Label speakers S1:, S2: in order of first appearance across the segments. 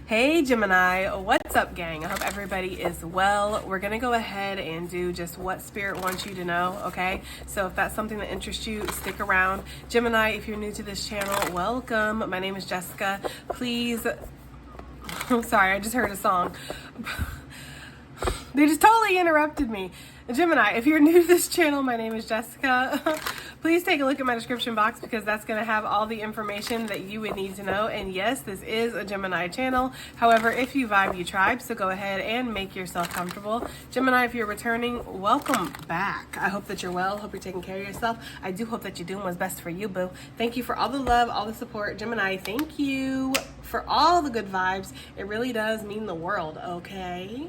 S1: Hey Gemini, what's up gang? I hope everybody is well. We're gonna go ahead and do just what Spirit wants you to know, okay? So if that's something that interests you, stick around. Gemini, if you're new to this channel, welcome. My name is Jessica. Please, sorry, I just heard a song. They just totally interrupted me. Gemini, if you're new to this channel, my name is Jessica. Please take a look at my description box because that's going to have all the information that you would need to know. And yes, this is a Gemini channel. However, if you vibe, you tribe, so go ahead and make yourself comfortable. Gemini, if you're returning, welcome back. I hope that you're well. Hope you're taking care of yourself. I do hope that you're doing what's best for you, boo. Thank you for all the love, all the support. Gemini, thank you for all the good vibes. It really does mean the world, okay?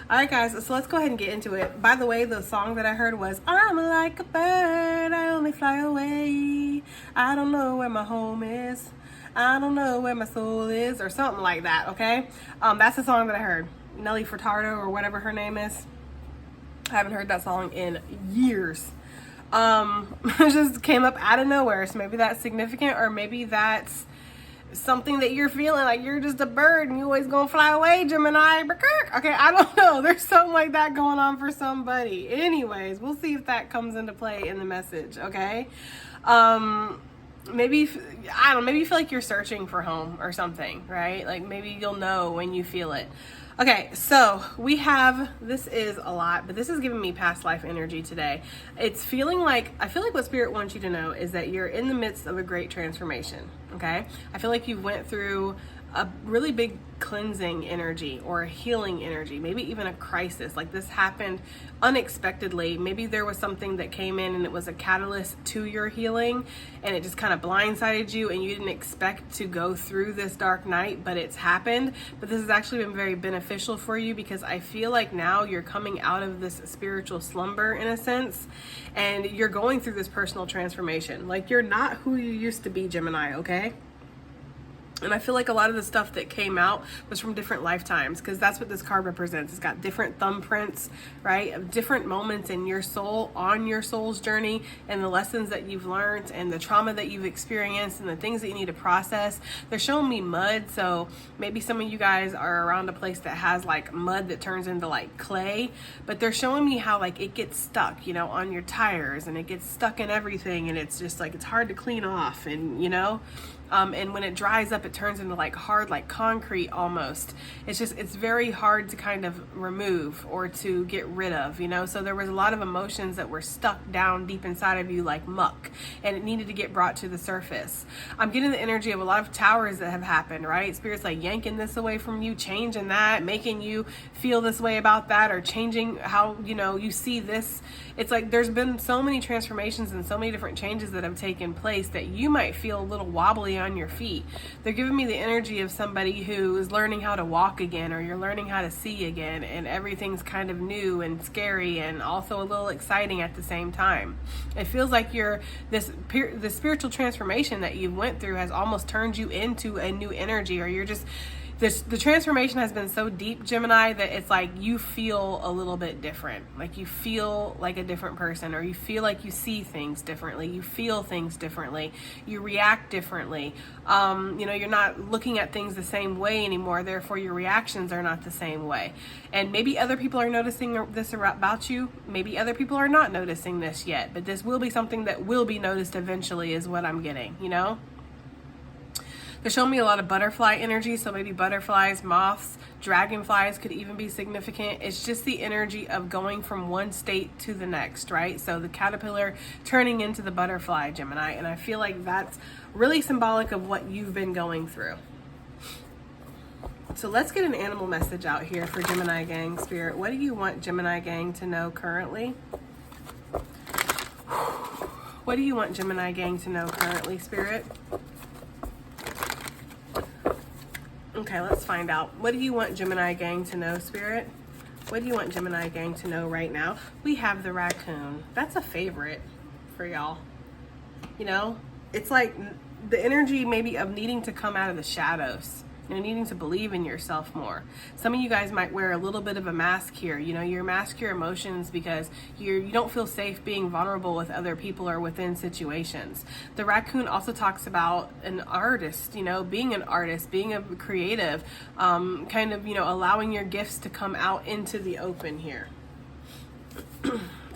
S1: All right, guys, so let's go ahead and get into it. By the way, the song that I heard was, I'm like a bird, I only fly away. I don't know where my home is. I don't know where my soul is, or something like that, okay? That's the song that I heard. Nelly Furtado, or whatever her name is. I haven't heard that song in years. It just came up out of nowhere, so maybe that's significant, or maybe that's something that you're feeling like you're just a bird and you always gonna fly away, Gemini. Okay, I don't know. There's something like that going on for somebody. Anyways, we'll see if that comes into play in the message, okay? Maybe, I don't know, maybe you feel like you're searching for home or something, right? Like maybe you'll know when you feel it. Okay, so we have, this is a lot, but this is giving me past life energy today. It's feeling like, I feel like what Spirit wants you to know is that you're in the midst of a great transformation, okay? I feel like you went through a really big cleansing energy or a healing energy, maybe even a crisis. Like this happened unexpectedly. Maybe there was something that came in and it was a catalyst to your healing and it just kind of blindsided you and you didn't expect to go through this dark night, but it's happened. But this has actually been very beneficial for you because I feel like now you're coming out of this spiritual slumber in a sense and you're going through this personal transformation. Like you're not who you used to be, Gemini, okay? And I feel like a lot of the stuff that came out was from different lifetimes because that's what this card represents. It's got different thumbprints, right? Of different moments in your soul, on your soul's journey, and the lessons that you've learned and the trauma that you've experienced and the things that you need to process. They're showing me mud. So maybe some of you guys are around a place that has like mud that turns into like clay, but they're showing me how like it gets stuck, you know, on your tires and it gets stuck in everything. And it's just like, it's hard to clean off and, you know, and when it dries up, it turns into like hard, like concrete almost. It's just, it's very hard to kind of remove or to get rid of, you know? So there was a lot of emotions that were stuck down deep inside of you like muck and it needed to get brought to the surface. I'm getting the energy of a lot of towers that have happened, right? Spirit's like yanking this away from you, changing that, making you feel this way about that, or changing how, you know, you see this. It's like there's been so many transformations and so many different changes that have taken place that you might feel a little wobbly on your feet. They're giving me the energy of somebody who is learning how to walk again, or you're learning how to see again, and everything's kind of new and scary and also a little exciting at the same time. It feels like the spiritual transformation that you went through has almost turned you into a new energy, or you're just the transformation has been so deep, Gemini, that it's like you feel a little bit different. Like you feel like a different person, or you feel like you see things differently. You feel things differently. You react differently. You know, you're not looking at things the same way anymore. Therefore, your reactions are not the same way. And maybe other people are noticing this about you. Maybe other people are not noticing this yet. But this will be something that will be noticed eventually is what I'm getting, you know? They're showing me a lot of butterfly energy, so maybe butterflies, moths, dragonflies could even be significant. It's just the energy of going from one state to the next, right? So the caterpillar turning into the butterfly, Gemini, and I feel like that's really symbolic of what you've been going through. So let's get an animal message out here for Gemini gang, Spirit. What do you want Gemini gang to know currently? What do you want Gemini gang to know currently, Spirit? Okay, let's find out. What do you want Gemini gang to know, Spirit? What do you want Gemini gang to know right now? We have the raccoon. That's a favorite for y'all. You know, it's like the energy maybe of needing to come out of the shadows, needing to believe in yourself more. Some of you guys might wear a little bit of a mask here. You mask your emotions because you don't feel safe being vulnerable with other people or within situations. The raccoon also talks about an artist, being an artist, being a creative, allowing your gifts to come out into the open here.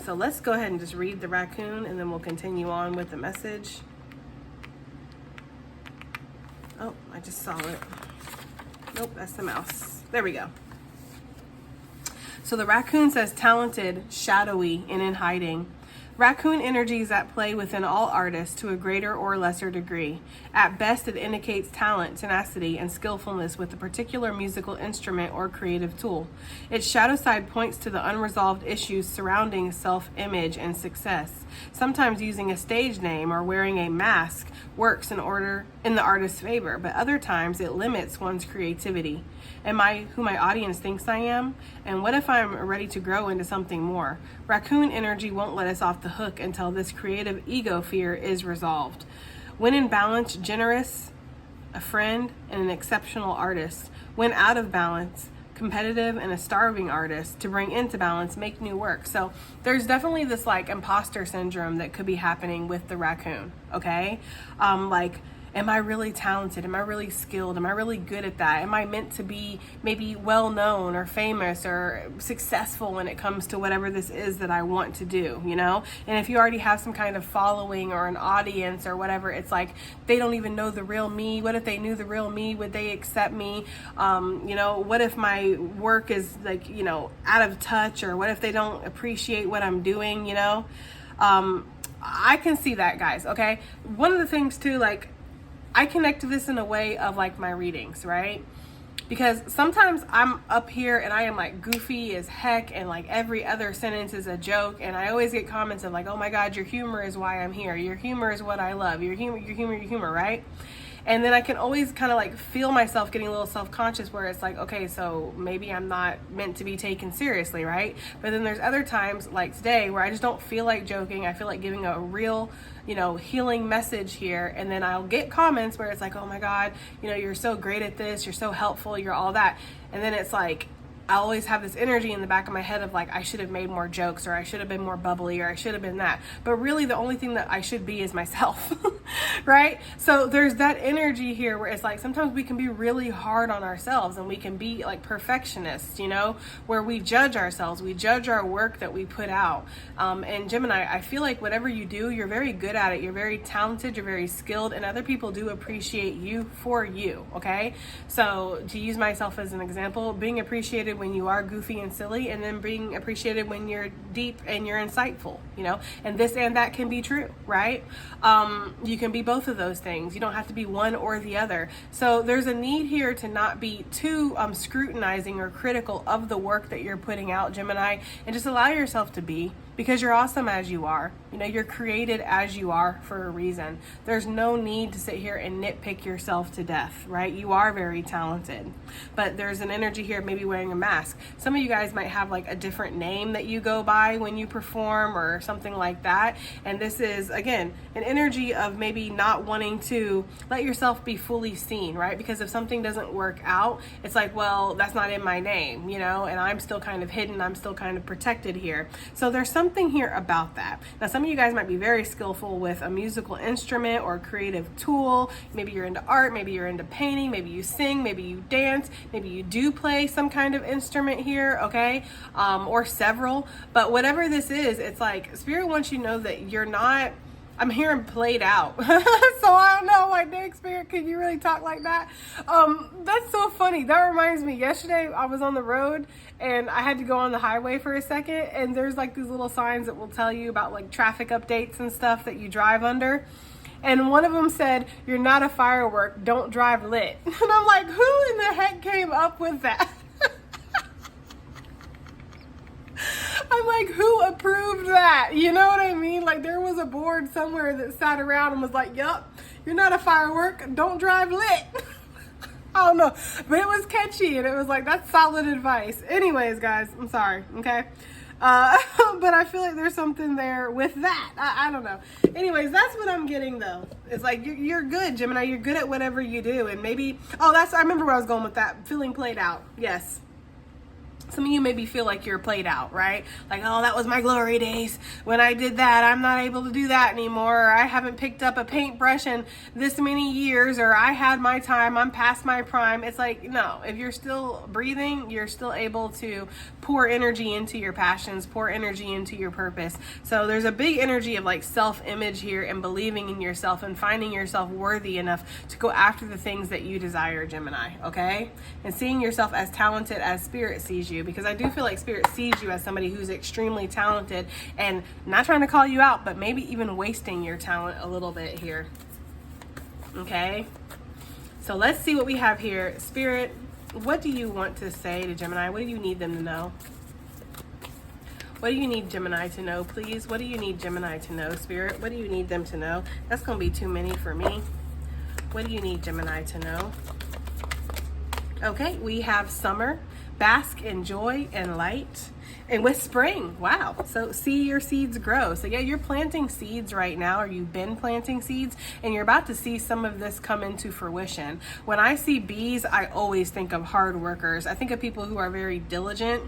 S1: So let's go ahead and just read the raccoon, and then we'll continue on with the message. Oh, I just saw it. Nope, that's the mouse. There we go. So the raccoon says talented, shadowy, and in hiding. Raccoon energy is at play within all artists to a greater or lesser degree. At best, it indicates talent, tenacity, and skillfulness with a particular musical instrument or creative tool. Its shadow side points to the unresolved issues surrounding self-image and success. Sometimes using a stage name or wearing a mask works in the artist's favor, but other times it limits one's creativity. Am I who my audience thinks I am? And what if I'm ready to grow into something more? Raccoon energy won't let us off the hook until this creative ego fear is resolved. When in balance, generous, a friend, and an exceptional artist. When out of balance, competitive and a starving artist. To bring into balance, make new work. So there's definitely this imposter syndrome that could be happening with the raccoon, okay? Am I really talented? Am I really skilled? Am I really good at that? Am I meant to be maybe well known or famous or successful when it comes to whatever this is that I want to do, And if you already have some kind of following or an audience or whatever, it's like they don't even know the real me. What if they knew the real me? Would they accept me? What if my work is out of touch, or what if they don't appreciate what I'm doing, I can see that, guys, okay? One of the things too, I connect to this in a way of my readings, right? Because sometimes I'm up here and I am goofy as heck, and every other sentence is a joke, and I always get comments of oh my God, your humor is why I'm here. Your humor is what I love. Your humor, right? And then I can always kind of feel myself getting a little self-conscious where it's okay, so maybe I'm not meant to be taken seriously, right? But then there's other times like today where I just don't feel like joking. I feel like giving a real, healing message here. And then I'll get comments where it's oh my God, you're so great at this. You're so helpful. You're all that. And then it's I always have this energy in the back of my head of I should have made more jokes, or I should have been more bubbly, or I should have been that. But really the only thing that I should be is myself, right? So there's that energy here where it's sometimes we can be really hard on ourselves, and we can be perfectionists, where we judge ourselves, we judge our work that we put out. And Gemini, I feel whatever you do, you're very good at it. You're very talented, you're very skilled, and other people do appreciate you for you, okay? So to use myself as an example, being appreciated when you are goofy and silly, and then being appreciated when you're deep and you're insightful, and this and that can be true, right? You can be both of those things. You don't have to be one or the other. So there's a need here to not be too scrutinizing or critical of the work that you're putting out, Gemini, and just allow yourself to be, because you're awesome as you are. You're created as you are for a reason. There's no need to sit here and nitpick yourself to death, right? You are very talented, but there's an energy here, maybe wearing a mask. Some of you guys might have a different name that you go by when you perform or something like that. And this is, again, an energy of maybe not wanting to let yourself be fully seen, right? Because if something doesn't work out, it's well, that's not in my name, and I'm still kind of hidden. I'm still kind of protected here. So there's something here about that. Now, some of you guys might be very skillful with a musical instrument or creative tool. Maybe you're into art, maybe you're into painting, maybe you sing, maybe you dance, maybe you do play some kind of instrument here, okay? Or several. But whatever this is, it's Spirit wants you to know that you're not, I'm hearing played out. So I don't know, dang, Spirit, can you really talk like that? That's so funny. That reminds me, yesterday I was on the road and I had to go on the highway for a second, and there's these little signs that will tell you about traffic updates and stuff that you drive under. And one of them said, "You're not a firework, don't drive lit." And I'm who in the heck came up with that? I'm who approved that? You know what I mean? There was a board somewhere that sat around and was yup, you're not a firework, don't drive lit. I don't know, but it was catchy, and it was that's solid advice. Anyways, guys, I'm sorry, okay? But I feel like there's something there with that. I don't know. Anyways, that's what I'm getting though. It's like you're good, Gemini. You're good at whatever you do. And maybe, I remember where I was going with that. Feeling played out. Yes. Some of you maybe feel like you're played out, right? Like, oh, that was my glory days. When I did that, I'm not able to do that anymore. Or I haven't picked up a paintbrush in this many years. Or I had my time. I'm past my prime. It's like, no, if you're still breathing, you're still able to pour energy into your passions, pour energy into your purpose. So there's a big energy of like self-image here and believing in yourself and finding yourself worthy enough to go after the things that you desire, Gemini, okay? And seeing yourself as talented as Spirit sees you. Because I do feel like Spirit sees you as somebody who's extremely talented, and not trying to call you out, but maybe even wasting your talent a little bit here. Okay, so let's see what we have here. Spirit, what do you want to say to Gemini? What do you need them to know? What do you need Gemini to know, please? What do you need Gemini to know, Spirit? What do you need them to know? That's going to be too many for me. What do you need Gemini to know? Okay, we have summer. Bask in joy and light. And with spring, wow. So see your seeds grow. So yeah, you're planting seeds right now, or you've been planting seeds, and you're about to see some of this come into fruition. When I see bees, I always think of hard workers. I think of people who are very diligent,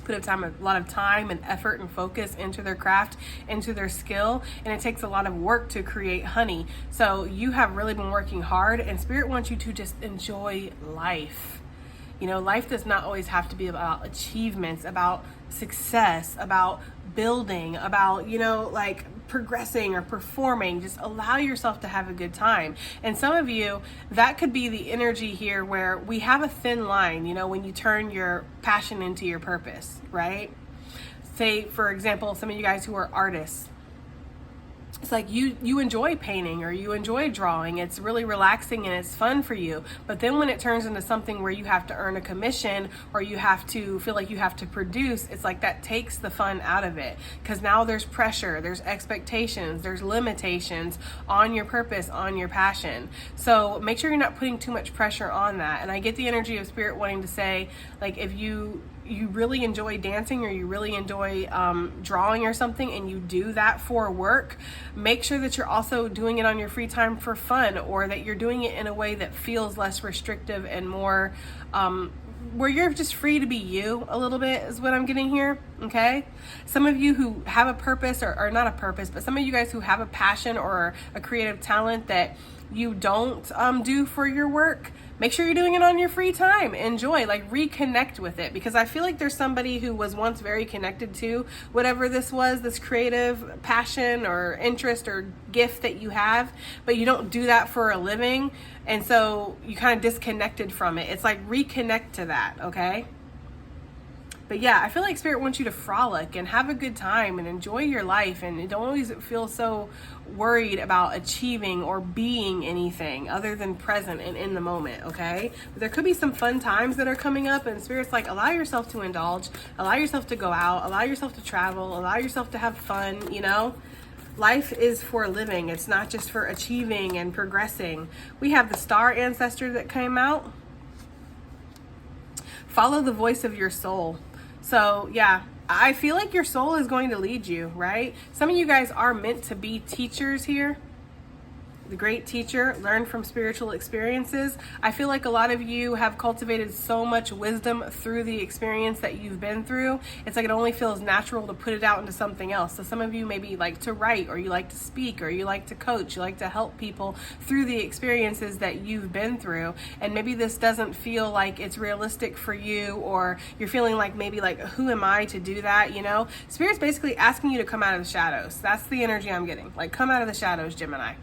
S1: put a lot of time and effort and focus into their craft, into their skill, and it takes a lot of work to create honey. So you have really been working hard, and Spirit wants you to just enjoy life. You know, life does not always have to be about achievements, about success, about building, about, like progressing or performing. Just allow yourself to have a good time. And some of you, that could be the energy here where we have a thin line, when you turn your passion into your purpose, right? Say, for example, some of you guys who are artists. It's like you enjoy painting or you enjoy drawing. It's really relaxing and it's fun for you. But then when it turns into something where you have to earn a commission or you have to feel like you have to produce, it's like that takes the fun out of it. Because now there's pressure, there's expectations, there's limitations on your purpose, on your passion. So make sure you're not putting too much pressure on that. And I get the energy of Spirit wanting to say, like, if you really enjoy dancing or you really enjoy drawing or something and you do that for work, make sure that you're also doing it on your free time for fun, or that you're doing it in a way that feels less restrictive and more where you're just free to be you a little bit is what I'm getting here, okay? Some of you who have a purpose or not a purpose, but some of you guys who have a passion or a creative talent that you don't do for your work, make sure you're doing it on your free time. Enjoy, like reconnect with it, because I feel like there's somebody who was once very connected to whatever this was, this creative passion or interest or gift that you have, but you don't do that for a living. And so you kind of disconnected from it. It's like reconnect to that, okay? But yeah, I feel like Spirit wants you to frolic and have a good time and enjoy your life, and don't always feel so worried about achieving or being anything other than present and in the moment, okay? But there could be some fun times that are coming up, and Spirit's like, allow yourself to indulge, allow yourself to go out, allow yourself to travel, allow yourself to have fun, Life is for living. It's not just for achieving and progressing. We have the star ancestor that came out. Follow the voice of your soul. So yeah, I feel like your soul is going to lead you, right? Some of you guys are meant to be teachers here. The great teacher, learn from spiritual experiences. I feel like a lot of you have cultivated so much wisdom through the experience that you've been through. It's like it only feels natural to put it out into something else. So some of you maybe like to write, or you like to speak, or you like to coach, you like to help people through the experiences that you've been through. And maybe this doesn't feel like it's realistic for you, or you're feeling like maybe like, who am I to do that? Spirit's basically asking you to come out of the shadows. That's the energy I'm getting. Like, come out of the shadows, Gemini.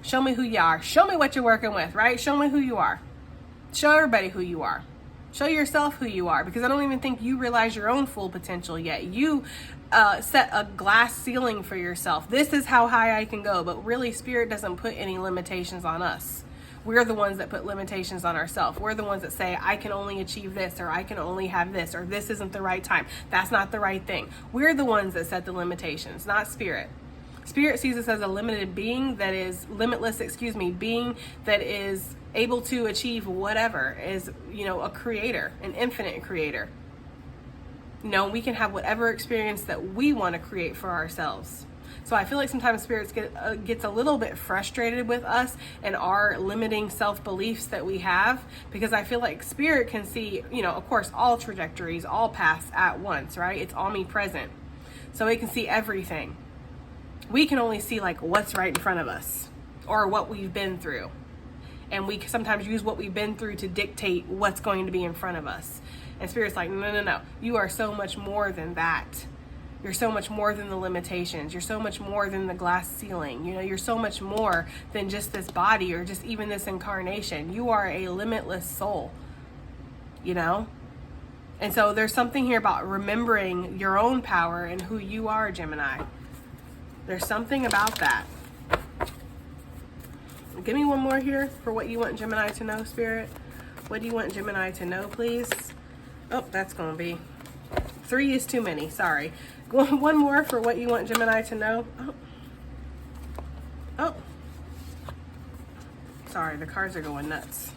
S1: Show me who you are. Show me what you're working with, right? Show me who you are. Show everybody who you are. Show yourself who you are, because I don't even think you realize your own full potential yet. You set a glass ceiling for yourself. This is how high I can go, but really Spirit doesn't put any limitations on us. We're the ones that put limitations on ourselves. We're the ones that say, I can only achieve this, or I can only have this, or this isn't the right time. That's not the right thing. We're the ones that set the limitations, not Spirit. Spirit sees us as a limited being that is limitless, being that is able to achieve whatever, is, a creator, an infinite creator. You know, we can have whatever experience that we want to create for ourselves. So I feel like sometimes spirits gets a little bit frustrated with us and our limiting self-beliefs that we have, because I feel like spirit can see, you know, of course, all trajectories, all paths at once, right? It's omnipresent. So it can see everything. We can only see like what's right in front of us or what we've been through. And we sometimes use what we've been through to dictate what's going to be in front of us. And spirit's like, no. You are so much more than that. You're so much more than the limitations. You're so much more than the glass ceiling. You know, you're so much more than just this body or just even this incarnation. You are a limitless soul, you know? And so there's something here about remembering your own power and who you are, Gemini. There's something about that. Give me one more here for what you want Gemini to know, Spirit. What do you want Gemini to know, please? Oh, that's going to be 3 is too many. Sorry. One more for what you want Gemini to know. Oh. Sorry, the cards are going nuts.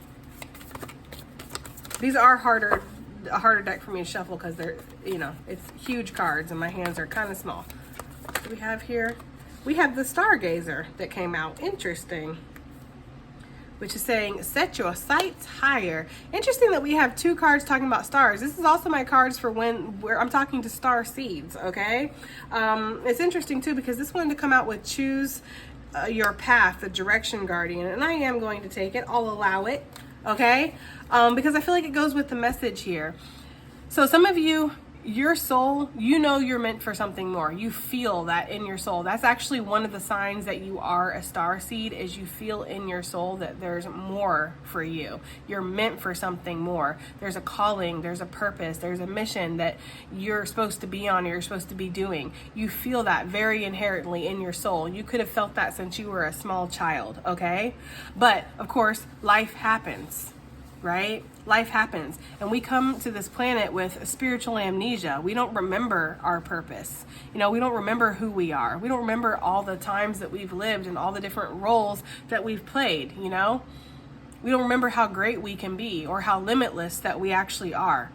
S1: These are a harder deck for me to shuffle because they're, you know, it's huge cards and my hands are kind of small. What do we have here? We have the Stargazer that came out. Interesting. Which is saying, set your sights higher. Interesting that we have 2 cards talking about stars. This is also my cards for where I'm talking to star seeds, okay? It's interesting too because this wanted to come out with choose your path, the direction guardian, and I am going to take it. I'll allow it, okay? Because I feel like it goes with the message here. So some of you, your soul, you know you're meant for something more. You feel that in your soul. That's actually one of the signs that you are a star seed, is you feel in your soul that there's more for you. You're meant for something more. There's a calling, there's a purpose, there's a mission that you're supposed to be on, or you're supposed to be doing. You feel that very inherently in your soul. You could have felt that since you were a small child, okay? But of course, life happens. Right? Life happens. And we come to this planet with spiritual amnesia. We don't remember our purpose. You know, we don't remember who we are. We don't remember all the times that we've lived and all the different roles that we've played, you know? We don't remember how great we can be or how limitless that we actually are.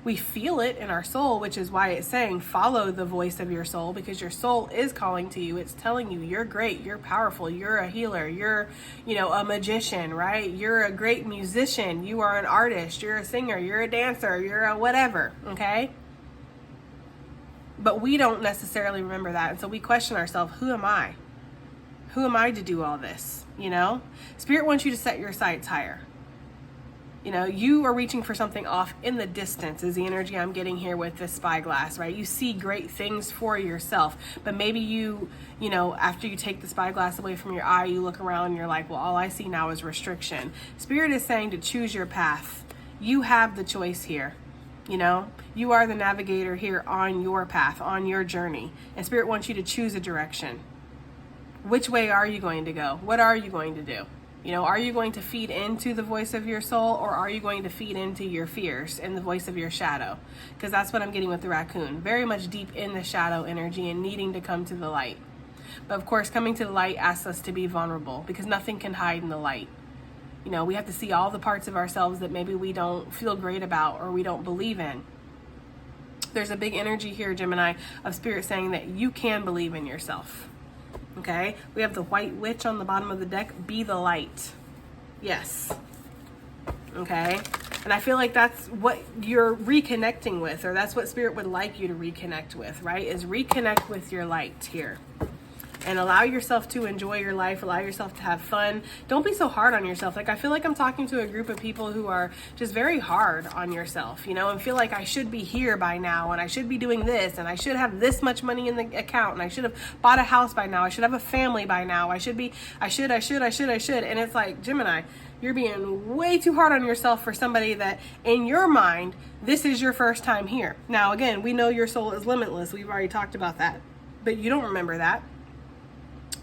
S1: We feel it in our soul, which is why it's saying follow the voice of your soul, because your soul is calling to you. It's telling you you're great, you're powerful, you're a healer, you're, you know, a magician, right? You're a great musician, you are an artist, you're a singer, you're a dancer, you're a whatever, okay? But we don't necessarily remember that. And so we question ourselves, who am I? Who am I to do all this? You know? Spirit wants you to set your sights higher. You know, you are reaching for something off in the distance is the energy I'm getting here with this spyglass, right? You see great things for yourself, but maybe you know, after you take the spyglass away from your eye, you look around and you're like, well, all I see now is restriction. Spirit is saying to choose your path. You have the choice here. You know, you are the navigator here on your path, on your journey. And Spirit wants you to choose a direction. Which way are you going to go? What are you going to do? You know, are you going to feed into the voice of your soul, or are you going to feed into your fears and the voice of your shadow? Because that's what I'm getting with the raccoon. Very much deep in the shadow energy and needing to come to the light. But of course, coming to the light asks us to be vulnerable, because nothing can hide in the light. You know, we have to see all the parts of ourselves that maybe we don't feel great about or we don't believe in. There's a big energy here, Gemini, of Spirit saying that you can believe in yourself. Okay, we have the White Witch on the bottom of the deck. Be the light. Yes. Okay, and I feel like that's what you're reconnecting with, or that's what Spirit would like you to reconnect with, right? Is reconnect with your light here. And allow yourself to enjoy your life, allow yourself to have fun. Don't be so hard on yourself. Like, I feel like I'm talking to a group of people who are just very hard on yourself, you know, and feel like I should be here by now, and I should be doing this, and I should have this much money in the account, and I should have bought a house by now, I should have a family by now, I should. And it's like, Gemini, you're being way too hard on yourself for somebody that in your mind, this is your first time here. Now, again, we know your soul is limitless. We've already talked about that, but you don't remember that.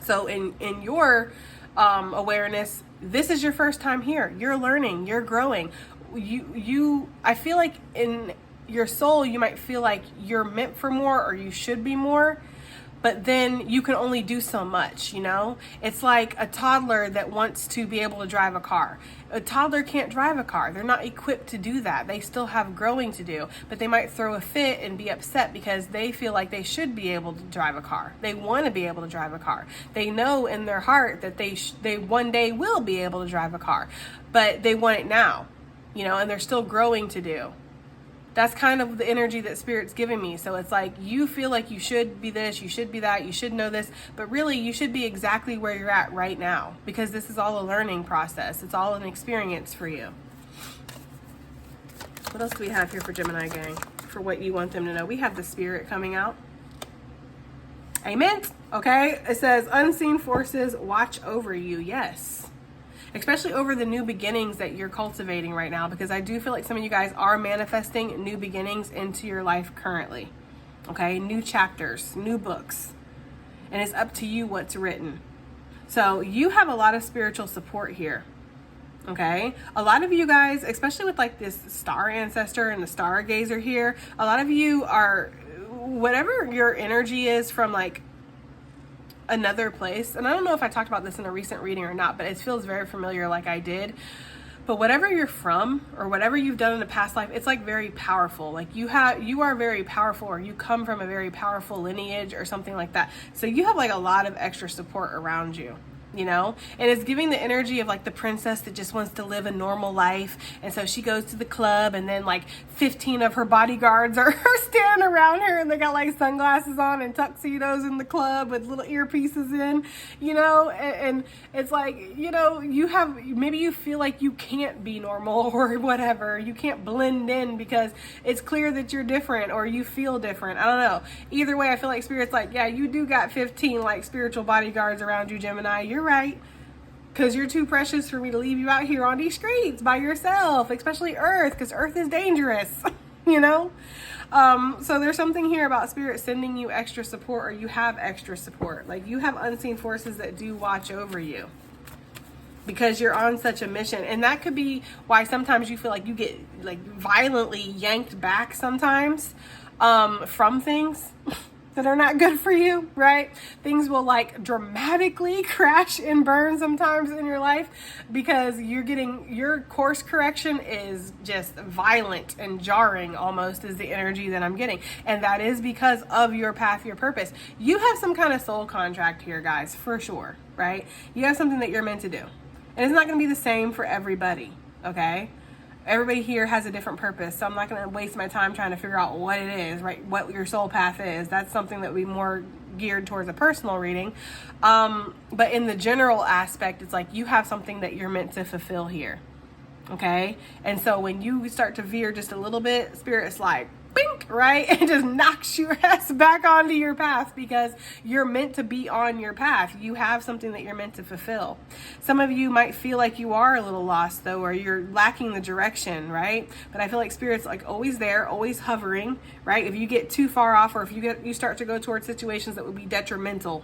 S1: So in your awareness, this is your first time here. You're learning, you're growing. I feel like in your soul, you might feel like you're meant for more, or you should be more. but then you can only do so much, you know? It's like a toddler that wants to be able to drive a car. A toddler can't drive a car. They're not equipped to do that. They still have growing to do, but they might throw a fit and be upset because they feel like they should be able to drive a car. They want to be able to drive a car. They know in their heart that they one day will be able to drive a car, but they want it now, you know, and they're still growing to do. That's kind of the energy that Spirit's giving me. So it's like, you feel like you should be this, you should be that, you should know this, but really you should be exactly where you're at right now, because this is all a learning process. It's all an experience for you. What else do we have here for Gemini gang? For what you want them to know. We have the Spirit coming out. Amen. Okay. It says unseen forces watch over you. Yes. Especially over the new beginnings that you're cultivating right now, because I do feel like some of you guys are manifesting new beginnings into your life currently. Okay, new chapters, new books, and it's up to you what's written. So you have a lot of spiritual support here. Okay, a lot of you guys, especially with like this star ancestor and the stargazer here, a lot of you are, whatever your energy is from like another place, and I don't know if I talked about this in a recent reading or not, but it feels very familiar, like I did. But whatever you're from, or whatever you've done in a past life, it's like very powerful. Like you are very powerful, or you come from a very powerful lineage or something like that. So you have like a lot of extra support around you, you know? And it's giving the energy of like the princess that just wants to live a normal life. And so she goes to the club, and then like 15 of her bodyguards are standing around her, and they got like sunglasses on and tuxedos in the club with little earpieces in, you know? And it's like, you know, maybe you feel like you can't be normal or whatever. You can't blend in because it's clear that you're different, or you feel different. I don't know. Either way, I feel like Spirit's like, yeah, you do got 15 like spiritual bodyguards around you, Gemini. You're right. Because you're too precious for me to leave you out here on these streets by yourself, especially Earth, because Earth is dangerous, you know? So there's something here about Spirit sending you extra support, or you have extra support. Like you have unseen forces that do watch over you because you're on such a mission. And that could be why sometimes you feel like you get like violently yanked back sometimes from things that are not good for you, right? Things will like dramatically crash and burn sometimes in your life because your course correction is just violent and jarring, almost, is the energy that I'm getting. And that is because of your path, your purpose. You have some kind of soul contract here, guys, for sure, right? You have something that you're meant to do. And it's not going to be the same for everybody, okay? Everybody here has a different purpose, so I'm not going to waste my time trying to figure out what it is, right? What your soul path is. That's something that would be more geared towards a personal reading. But in the general aspect, it's like you have something that you're meant to fulfill here, okay? And so when you start to veer just a little bit, Spirit's like, bink, right? It just knocks your ass back onto your path because you're meant to be on your path. You have something that you're meant to fulfill. Some of you might feel like you are a little lost though, or you're lacking the direction, right? But I feel like Spirit's like always there, always hovering, right? If you get too far off, or if you start to go towards situations that would be detrimental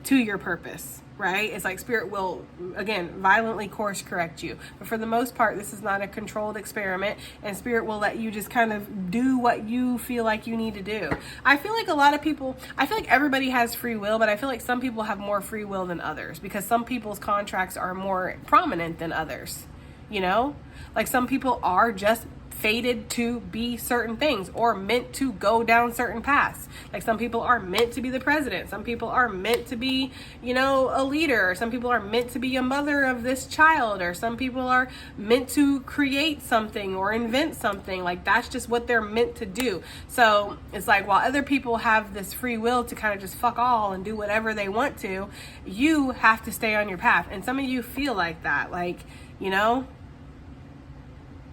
S1: to your purpose, right? It's like Spirit will, again, violently course correct you. But for the most part, this is not a controlled experiment, and Spirit will let you just kind of do what you feel like you need to do. I feel like a lot of people, I feel like everybody has free will, but I feel like some people have more free will than others because some people's contracts are more prominent than others, you know? Like some people are just fated to be certain things or meant to go down certain paths. Like some people are meant to be the president. Some people are meant to be, you know, a leader. Some people are meant to be a mother of this child, or some people are meant to create something or invent something. Like that's just what they're meant to do. So it's like while other people have this free will to kind of just fuck all and do whatever they want to, you have to stay on your path. And some of you feel like that, like, you know,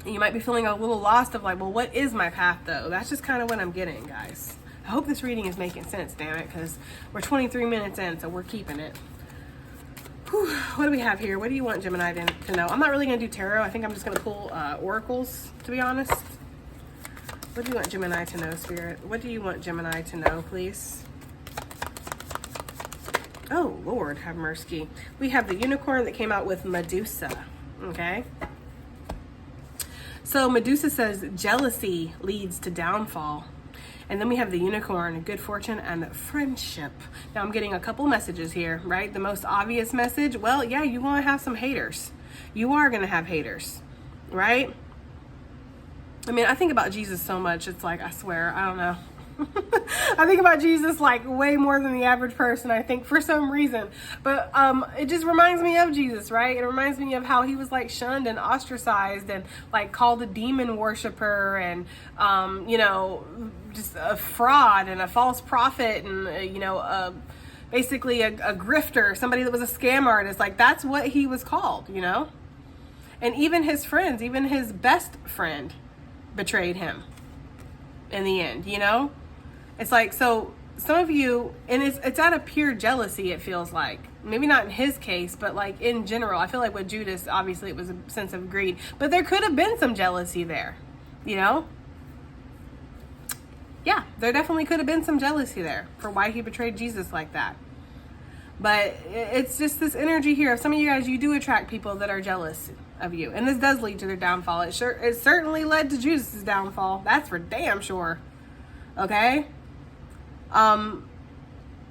S1: you might be feeling a little lost of like, well, what is my path though? That's just kind of what I'm getting, guys. I hope this reading is making sense, damn it, because we're 23 minutes in, so we're keeping it. Whew, what do we have here? What do you want Gemini to know? I'm not really going to do tarot. I think I'm just going to pull oracles, to be honest. What do you want Gemini to know, Spirit? What do you want Gemini to know, please? Oh, Lord, have mercy. We have the unicorn that came out with Medusa, okay? So Medusa says jealousy leads to downfall. And then we have the unicorn, good fortune and friendship. Now I'm getting a couple messages here, right? The most obvious message, well, yeah, you want to have some haters. You are going to have haters, right? I mean, I think about Jesus so much. It's like, I swear, I don't know. I think about Jesus like way more than the average person, I think, for some reason. But it just reminds me of Jesus, right? It reminds me of how he was like shunned and ostracized and like called a demon worshiper and, you know, just a fraud and a false prophet and, you know, basically a grifter, somebody that was a scam artist. Like, that's what he was called, you know? And even his friends, even his best friend betrayed him in the end, you know? It's like, so some of you, and it's out of pure jealousy, it feels like. Maybe not in his case, but like in general. I feel like with Judas, obviously it was a sense of greed, but there could have been some jealousy there, you know? Yeah, there definitely could have been some jealousy there for why he betrayed Jesus like that. But it's just this energy here of some of you guys, you do attract people that are jealous of you. And this does lead to their downfall. It certainly led to Judas's downfall. That's for damn sure. Okay?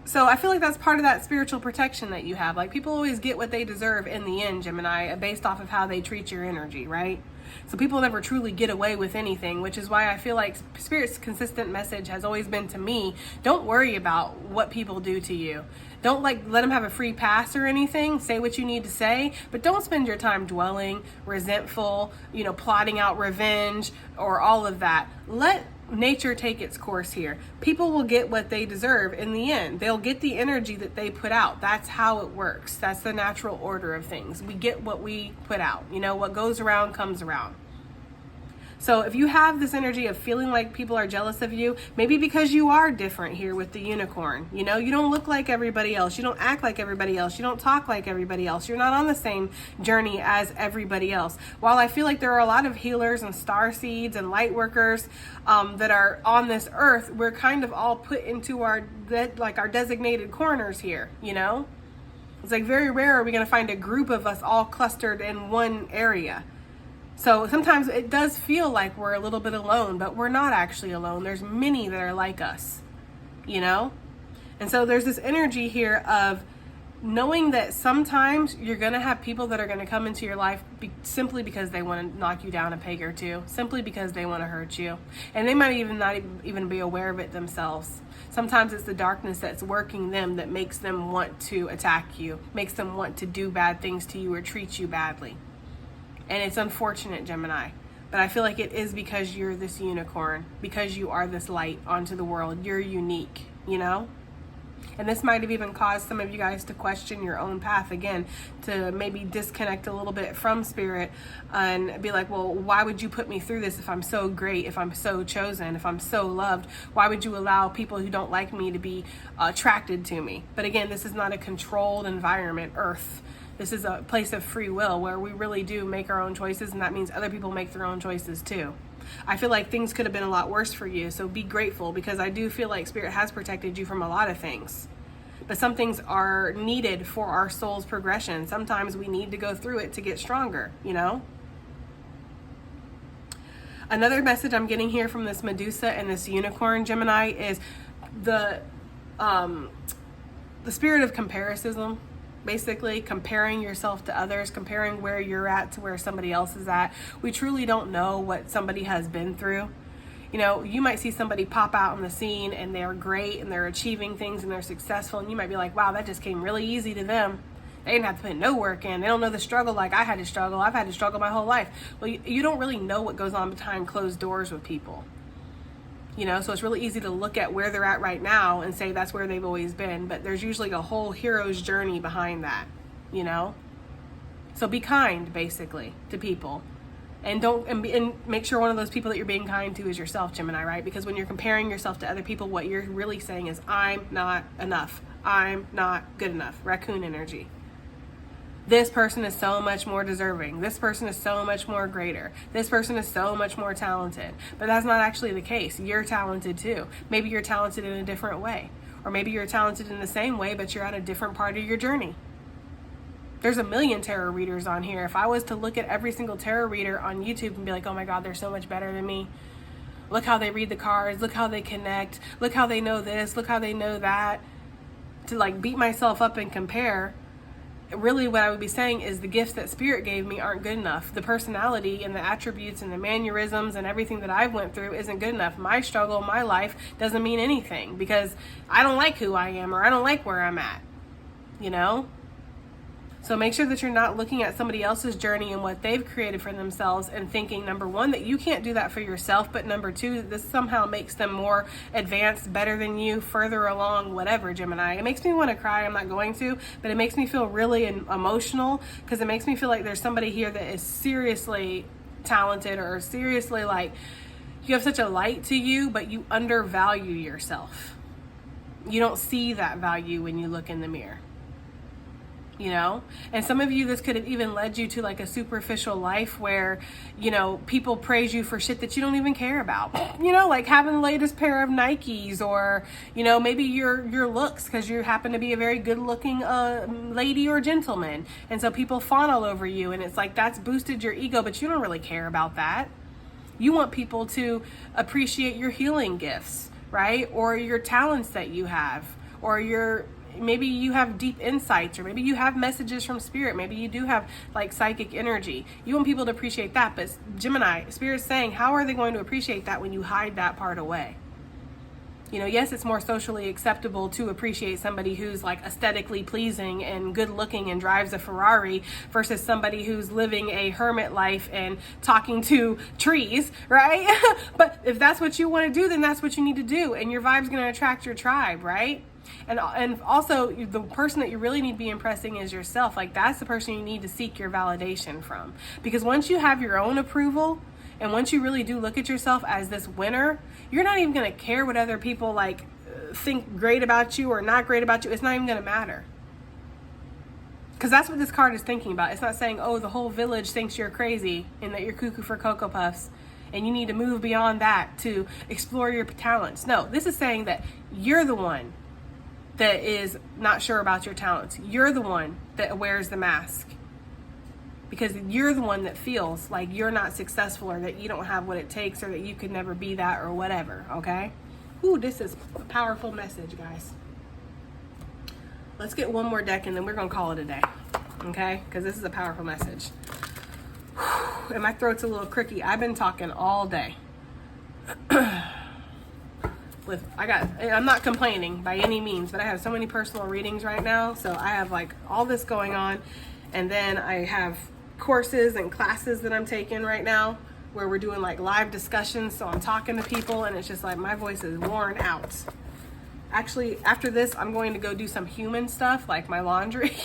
S1: So I feel like that's part of that spiritual protection that you have. Like, people always get what they deserve in the end, Gemini, based off of how they treat your energy, right? So people never truly get away with anything, which is why I feel like Spirit's consistent message has always been to me, don't worry about what people do to you. Don't like let them have a free pass or anything. Say what you need to say, but don't spend your time dwelling, resentful, you know, plotting out revenge or all of that. Let nature take its course here. People will get what they deserve in the end. They'll get the energy that they put out. That's how it works. That's the natural order of things. We get what we put out. You know, what goes around comes around. So if you have this energy of feeling like people are jealous of you, maybe because you are different here with the unicorn, you know, you don't look like everybody else. You don't act like everybody else. You don't talk like everybody else. You're not on the same journey as everybody else. While I feel like there are a lot of healers and star seeds and light workers that are on this earth, we're kind of all put into our designated corners here, you know? It's like very rare are we going to find a group of us all clustered in one area. So sometimes it does feel like we're a little bit alone, but we're not actually alone. There's many that are like us, you know? And so there's this energy here of knowing that sometimes you're going to have people that are going to come into your life simply because they want to knock you down a peg or two, simply because they want to hurt you. And they might even not even be aware of it themselves. Sometimes it's the darkness that's working them that makes them want to attack you, makes them want to do bad things to you or treat you badly. And it's unfortunate, Gemini, but I feel like it is because you're this unicorn, because you are this light onto the world. You're unique, you know? And this might have even caused some of you guys to question your own path again, to maybe disconnect a little bit from Spirit and be like, well, why would you put me through this if I'm so great, if I'm so chosen, if I'm so loved? Why would you allow people who don't like me to be attracted to me? But again, this is not a controlled environment, Earth. This is a place of free will where we really do make our own choices, and that means other people make their own choices too. I feel like things could have been a lot worse for you, so be grateful, because I do feel like Spirit has protected you from a lot of things. But some things are needed for our soul's progression. Sometimes we need to go through it to get stronger, you know? Another message I'm getting here from this Medusa and this unicorn, Gemini, is the spirit of comparison. Basically comparing yourself to others, comparing where you're at to where somebody else is at. We truly don't know what somebody has been through. You know, you might see somebody pop out on the scene and they're great and they're achieving things and they're successful, and you might be like, wow, that just came really easy to them. They didn't have to put no work in. They don't know the struggle like I had to struggle. I've had to struggle my whole life. Well, you don't really know what goes on behind closed doors with people. You know, so it's really easy to look at where they're at right now and say that's where they've always been. But there's usually a whole hero's journey behind that, you know? So be kind, basically, to people. And make sure one of those people that you're being kind to is yourself, Gemini, right? Because when you're comparing yourself to other people, what you're really saying is, I'm not enough. I'm not good enough. Raccoon energy. This person is so much more deserving. This person is so much more greater. This person is so much more talented. But that's not actually the case. You're talented too. Maybe you're talented in a different way. Or maybe you're talented in the same way, but you're at a different part of your journey. There's a million tarot readers on here. If I was to look at every single tarot reader on YouTube and be like, oh my God, they're so much better than me, look how they read the cards, look how they connect, look how they know this, look how they know that, to like beat myself up and compare. Really what I would be saying is the gifts that Spirit gave me aren't good enough. The personality and the attributes and the mannerisms and everything that I've went through isn't good enough. My struggle, my life doesn't mean anything because I don't like who I am, or I don't like where I'm at, you know? So make sure that you're not looking at somebody else's journey and what they've created for themselves and thinking, number one, that you can't do that for yourself, but number two, this somehow makes them more advanced, better than you, further along, whatever, Gemini. It makes me want to cry. I'm not going to, but it makes me feel really emotional because it makes me feel like there's somebody here that is seriously talented, or seriously like you have such a light to you, but you undervalue yourself. You don't see that value when you look in the mirror. You know, and some of you, this could have even led you to like a superficial life where, you know, people praise you for shit that you don't even care about, you know, like having the latest pair of Nikes, or, you know, maybe your looks, because you happen to be a very good looking lady or gentleman. And so people fawn all over you, and it's like, that's boosted your ego, but you don't really care about that. You want people to appreciate your healing gifts, right? Or your talents that you have, or maybe you have deep insights, or maybe you have messages from Spirit. Maybe you do have like psychic energy. You want people to appreciate that. But Gemini, Spirit's saying, how are they going to appreciate that when you hide that part away? You know, yes, it's more socially acceptable to appreciate somebody who's like aesthetically pleasing and good looking and drives a Ferrari versus somebody who's living a hermit life and talking to trees, right? But if that's what you want to do, then that's what you need to do. And your vibe's going to attract your tribe, right? And also the person that you really need to be impressing is yourself. Like, that's the person you need to seek your validation from. Because once you have your own approval, and once you really do look at yourself as this winner, you're not even going to care what other people like think great about you or not great about you. It's not even going to matter. Because that's what this card is thinking about. It's not saying, oh, the whole village thinks you're crazy and that you're cuckoo for Cocoa Puffs and you need to move beyond that to explore your talents. No, this is saying that you're the one that is not sure about your talents. You're the one that wears the mask because you're the one that feels like you're not successful, or that you don't have what it takes, or that you could never be that, or whatever, okay? Ooh, this is a powerful message, guys. Let's get one more deck and then we're going to call it a day, okay? Because this is a powerful message. And my throat's a little cricky. I've been talking all day. I'm not complaining by any means, but I have so many personal readings right now. So I have like all this going on, and then I have courses and classes that I'm taking right now where we're doing like live discussions. So I'm talking to people, and it's just like my voice is worn out. Actually, after this, I'm going to go do some human stuff like my laundry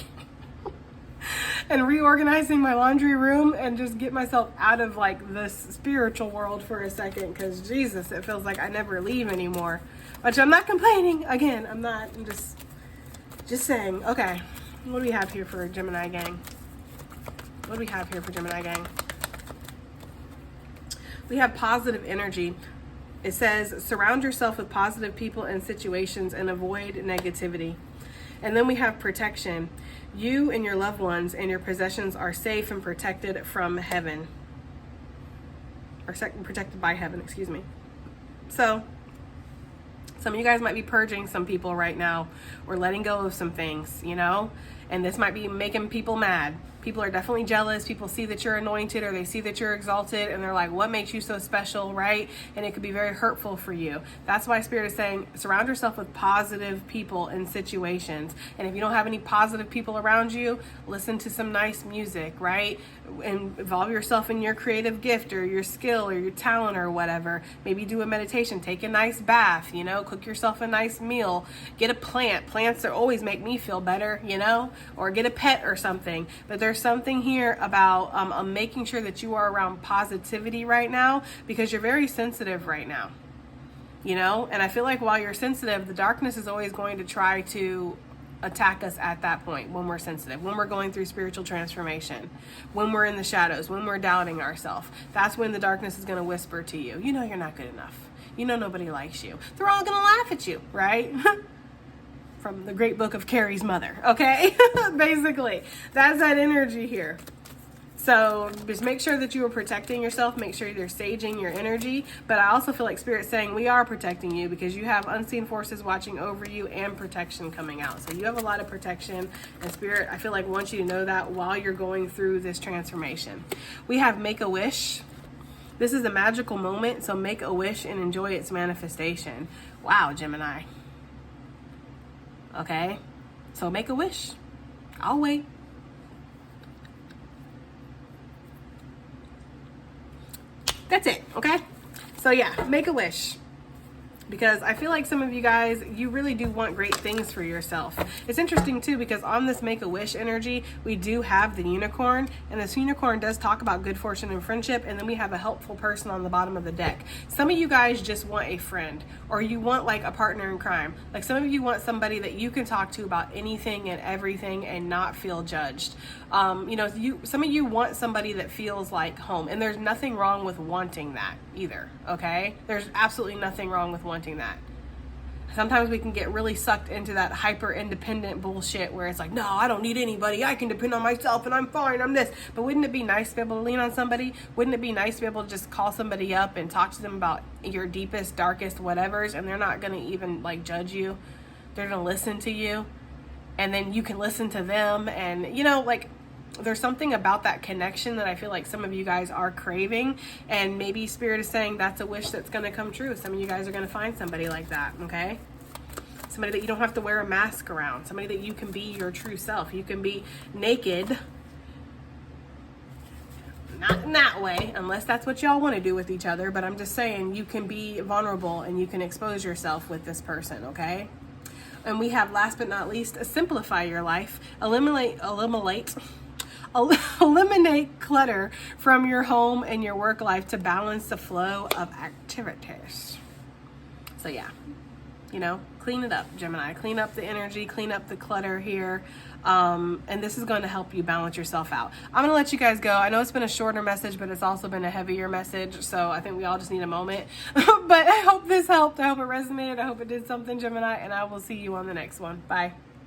S1: and reorganizing my laundry room, and just get myself out of like this spiritual world for a second, because Jesus, it feels like I never leave anymore. Which I'm not complaining. Again, I'm just saying. Okay, what do we have here for Gemini gang? What do we have here for Gemini gang? We have positive energy. It says, surround yourself with positive people and situations and avoid negativity. And then we have protection. You and your loved ones and your possessions are safe and protected from heaven. Or protected by heaven, excuse me. So, some of you guys might be purging some people right now, or letting go of some things, you know? And this might be making people mad. People are definitely jealous. People see that you're anointed, or they see that you're exalted, and they're like, what makes you so special, right? And it could be very hurtful for you. That's why Spirit is saying, surround yourself with positive people and situations. And if you don't have any positive people around you, listen to some nice music, right? And involve yourself in your creative gift or your skill or your talent or whatever. Maybe do a meditation, take a nice bath, you know, cook yourself a nice meal, get a plant. Plants are always make me feel better, you know, or get a pet or something. But there's something here about making sure that you are around positivity right now, because you're very sensitive right now, you know. And I feel like while you're sensitive, the darkness is always going to try to attack us at that point, when we're sensitive, when we're going through spiritual transformation, when we're in the shadows, when we're doubting ourselves. That's when the darkness is going to whisper to you, you know, you're not good enough, you know, nobody likes you, they're all going to laugh at you, right? From the great book of Carrie's mother, okay? Basically, that's that energy here. So just make sure that you are protecting yourself. Make sure you're staging your energy. But I also feel like Spirit's saying we are protecting you because you have unseen forces watching over you and protection coming out. So you have a lot of protection, and Spirit, I feel like, wants you to know that while you're going through this transformation. We have make a wish. This is a magical moment, so make a wish and enjoy its manifestation. Wow, Gemini. Okay, so make a wish. I'll wait. That's it, okay? So yeah, make a wish. Because I feel like some of you guys, you really do want great things for yourself. It's interesting too, because on this Make-A-Wish energy, we do have the unicorn, and this unicorn does talk about good fortune and friendship, and then we have a helpful person on the bottom of the deck. Some of you guys just want a friend, or you want like a partner in crime. Like some of you want somebody that you can talk to about anything and everything and not feel judged. You know, some of you want somebody that feels like home, and there's nothing wrong with wanting that either, okay? There's absolutely nothing wrong with wanting that. Sometimes we can get really sucked into that hyper independent bullshit where it's like, no, I don't need anybody, I can depend on myself and I'm fine, I'm this. But wouldn't it be nice to be able to lean on somebody? Wouldn't it be nice to be able to just call somebody up and talk to them about your deepest, darkest whatevers, and they're not going to even like judge you? They're going to listen to you, and then you can listen to them. And you know, like, there's something about that connection that I feel like some of you guys are craving, and maybe Spirit is saying that's a wish that's going to come true. Some of you guys are going to find somebody like that, okay? Somebody that you don't have to wear a mask around. Somebody that you can be your true self. You can be naked. Not in that way, unless that's what y'all want to do with each other, but I'm just saying you can be vulnerable and you can expose yourself with this person, okay? And we have, last but not least, simplify your life. Eliminate clutter from your home and your work life to balance the flow of activities. So yeah, you know, clean it up, Gemini. Clean up the energy, clean up the clutter here. And this is going to help you balance yourself out. I'm going to let you guys go. I know it's been a shorter message, but it's also been a heavier message. So I think we all just need a moment. But I hope this helped. I hope it resonated. I hope it did something, Gemini. And I will see you on the next one. Bye.